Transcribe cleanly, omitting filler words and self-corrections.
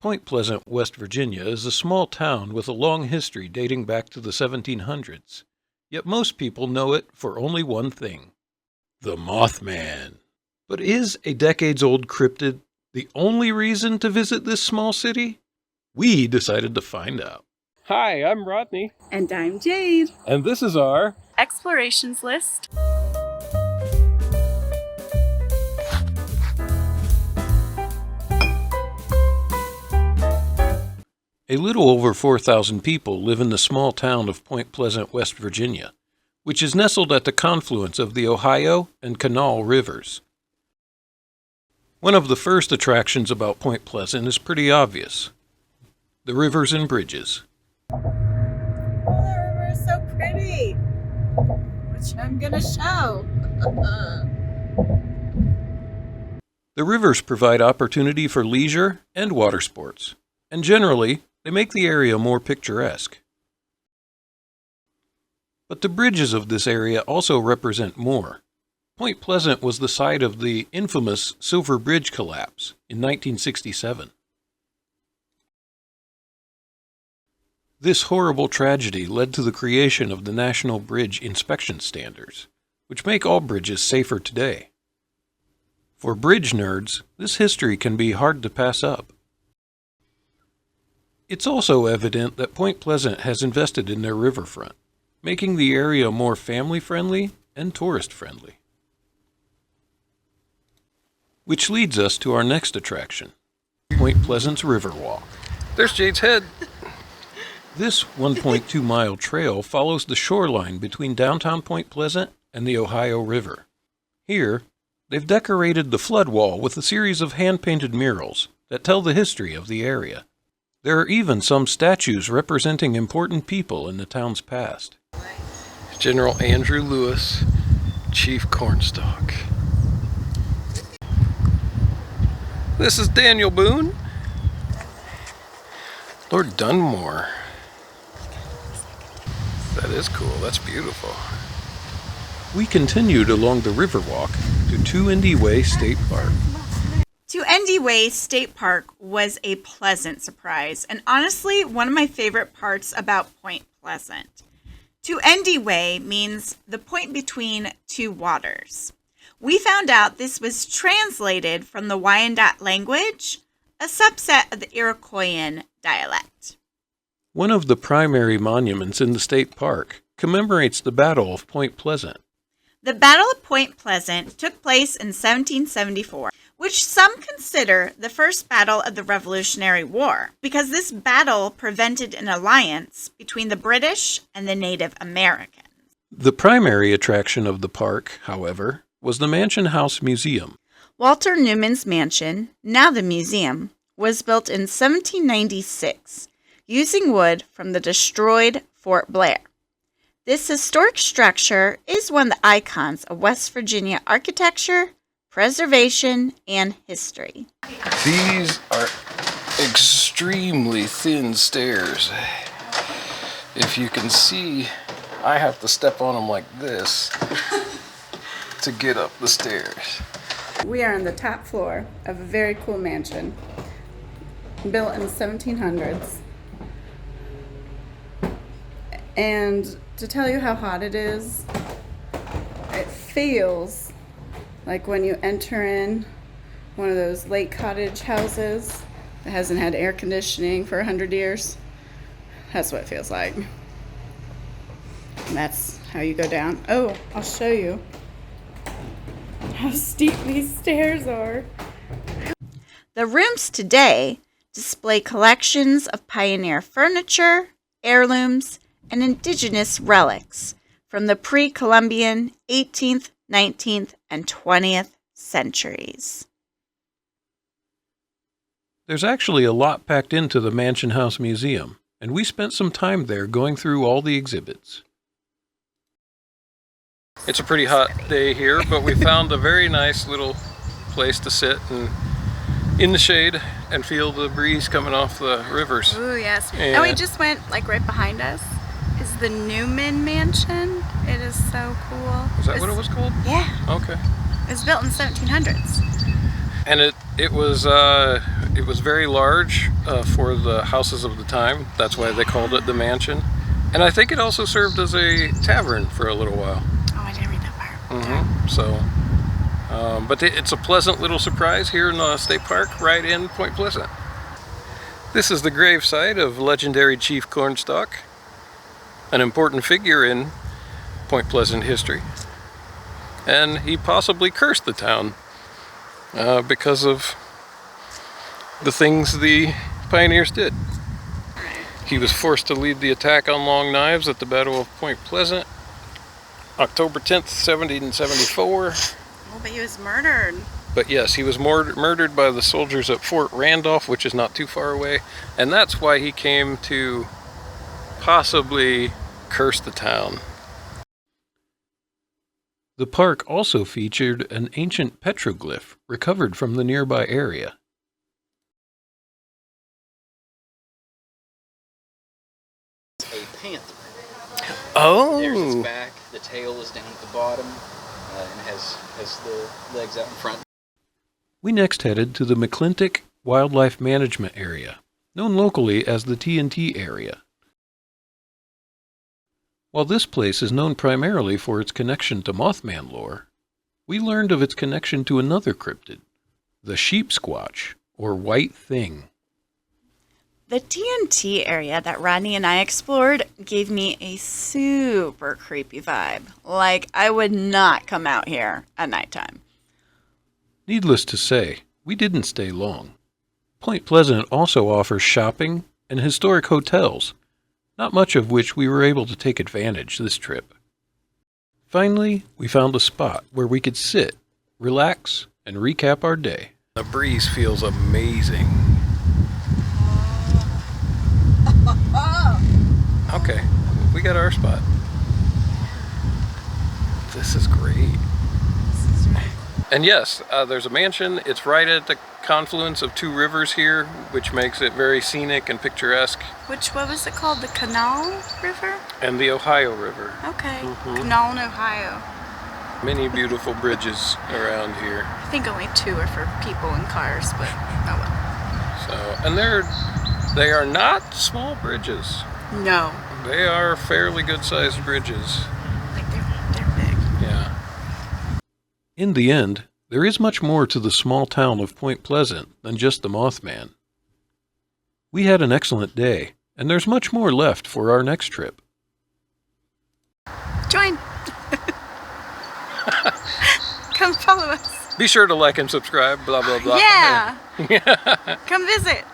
Point Pleasant, West Virginia is a small town with a long history dating back to the 1700s. Yet most people know it for only one thing: the Mothman. But is a decades-old cryptid the only reason to visit this small city? We decided to find out. Hi, I'm Rodney. And I'm Jade. And this is our Explorations List. A little over 4,000 people live in the small town of Point Pleasant, West Virginia, which is nestled at the confluence of the Ohio and Kanawha rivers. One of the first attractions about Point Pleasant is pretty obvious: the rivers and bridges. Oh, that river is so pretty, which I'm gonna show. The rivers provide opportunity for leisure and water sports, and generally, they make the area more picturesque. But the bridges of this area also represent more. Point Pleasant was the site of the infamous Silver Bridge collapse in 1967. This horrible tragedy led to the creation of the National Bridge Inspection Standards, which make all bridges safer today. For bridge nerds, this history can be hard to pass up. It's also evident that Point Pleasant has invested in their riverfront, making the area more family-friendly and tourist-friendly. Which leads us to our next attraction, Point Pleasant's Riverwalk. There's Jade's head! This 1.2-mile trail follows the shoreline between downtown Point Pleasant and the Ohio River. Here, they've decorated the flood wall with a series of hand-painted murals that tell the history of the area. There are even some statues representing important people in the town's past. General Andrew Lewis, Chief Cornstalk. This is Daniel Boone. Lord Dunmore. That is cool. That's beautiful. We continued along the Riverwalk to Tu-Endie-Wei State Park. Tu-Endie-Wei State Park was a pleasant surprise, and honestly, one of my favorite parts about Point Pleasant. Tu-Endie-Wei means the point between two waters. We found out this was translated from the Wyandot language, a subset of the Iroquoian dialect. One of the primary monuments in the state park commemorates the Battle of Point Pleasant. The Battle of Point Pleasant took place in 1774, which some consider the first battle of the Revolutionary War, because this battle prevented an alliance between the British and the Native Americans. The primary attraction of the park, however, was the Mansion House Museum. Walter Newman's mansion, now the museum, was built in 1796, using wood from the destroyed Fort Blair. This historic structure is one of the icons of West Virginia architecture, preservation, and history. These are extremely thin stairs. If you can see, I have to step on them like this to get up the stairs. We are on the top floor of a very cool mansion built in the 1700s. And to tell you how hot it is, it feels like when you enter in one of those lake cottage houses that hasn't had air conditioning for 100 years. That's what it feels like. And that's how you go down. Oh, I'll show you how steep these stairs are. The rooms today display collections of pioneer furniture, heirlooms, and indigenous relics from the pre-Columbian 18th, 19th, and 20th centuries. There's actually a lot packed into the Mansion House Museum, and we spent some time there going through all the exhibits. It's a pretty hot day here, but we found a very nice little place to sit and in the shade and feel the breeze coming off the rivers. Ooh, yes. And we just went, like, right behind us is the Newman Mansion. It is so cool. Is that what it was called? Yeah. Okay. It was built in the 1700s. And it was It was very large for the houses of the time. That's why they called it the mansion. And I think it also served as a tavern for a little while. Oh, I didn't read that part. But it's a pleasant little surprise here in the state park right in Point Pleasant. This is the gravesite of legendary Chief Cornstalk, an important figure in Point Pleasant history. And he possibly cursed the town because of the things the pioneers did. He was forced to lead the attack on Long Knives at the Battle of Point Pleasant, October 10th, 1774. Oh, but he was murdered. But yes, he was murdered by the soldiers at Fort Randolph, which is not too far away. And that's why he came to possibly curse the town. The park also featured an ancient petroglyph recovered from the nearby area. A panther. Oh! There's its back, the tail is down at the bottom, and has the legs out in front. We next headed to the McClintock Wildlife Management Area, known locally as the T&T area. While this place is known primarily for its connection to Mothman lore, we learned of its connection to another cryptid, the sheep squatch, or white thing. The TNT area that Rodney and I explored gave me a super creepy vibe. Like, I would not come out here at nighttime. Needless to say, we didn't stay long. Point Pleasant also offers shopping and historic hotels, not much of which we were able to take advantage this trip. Finally, we found a spot where we could sit, relax, and recap our day. The breeze feels amazing. Okay, we got our spot. This is great. And yes, there's a mansion. It's right at the confluence of two rivers here, which makes it very scenic and picturesque. What was it called? The Canal River? And the Ohio River. Okay. Canal in Ohio. Many beautiful bridges around here. I think only 2 are for people and cars, but oh well. So, and they are not small bridges. No. They are fairly good-sized bridges. Like they're big. Yeah. In the end, there is much more to the small town of Point Pleasant than just the Mothman. We had an excellent day, and there's much more left for our next trip. Join. Come follow us. Be sure to like and subscribe, blah, blah, blah. Yeah. Yeah. Come visit.